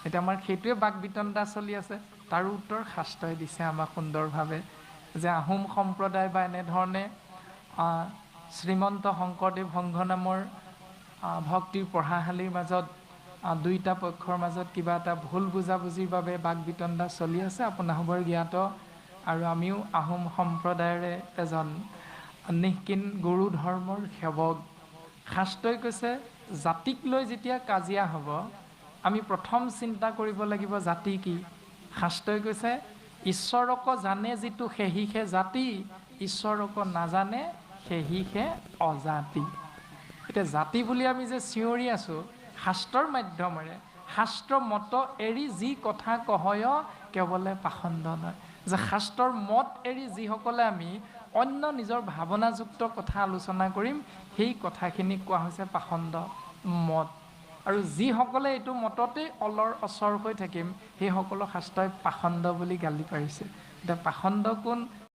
এতিয়া আমাৰ সেইটোৱে বাক বিতণ্ডা চলি আছে। তাৰ উত্তৰ শাস্ত্ৰই দিছে আমাক সুন্দৰভাৱে, যে আহোম সম্প্ৰদায় বা এনেধৰণে শ্ৰীমন্ত শংকৰদেৱ সংঘ নামৰ ভক্তিৰ পঢ়াশালীৰ মাজত দুইটা পক্ষৰ মাজত কিবা এটা ভুল বুজাবুজিৰ বাবে বাক বিতণ্ডা চলি আছে, আপোনাসৱৰ জ্ঞাত। আৰু আমিও আহোম সম্প্ৰদায়ৰে এজন নিষ্কিন গুৰু ধৰ্মৰ সেৱক। শাস্ত্ৰই কৈছে জাতিক লৈ যেতিয়া কাজিয়া হ'ব, আমি প্ৰথম চিন্তা কৰিব লাগিব জাতি কি। শাস্ত্ৰই কৈছে ঈশ্বৰক জানে যিটো সেহিহে জাতি, ঈশ্বৰক নাজানে সেহিহে অজাতি। এতিয়া জাতি বুলি আমি যে চিঞৰি আছোঁ শাস্ত্ৰৰ মাধ্যমেৰে, শাস্ত্ৰ মত এৰি যি কথা কহয় কেৱলে পাখণ্ড নয়। যে শাস্ত্ৰৰ মত এৰি যিসকলে আমি অন্য নিজৰ ভাৱনাযুক্ত কথা আলোচনা কৰিম, সেই কথাখিনিক কোৱা হৈছে পাখণ্ড মত। আৰু যিসকলে এইটো মততেই অলৰ অচৰ হৈ থাকিম, সেইসকলক শাস্ত্ৰই পাখণ্ড বুলি গালি পাৰিছে। এতিয়া পাখণ্ড কোন,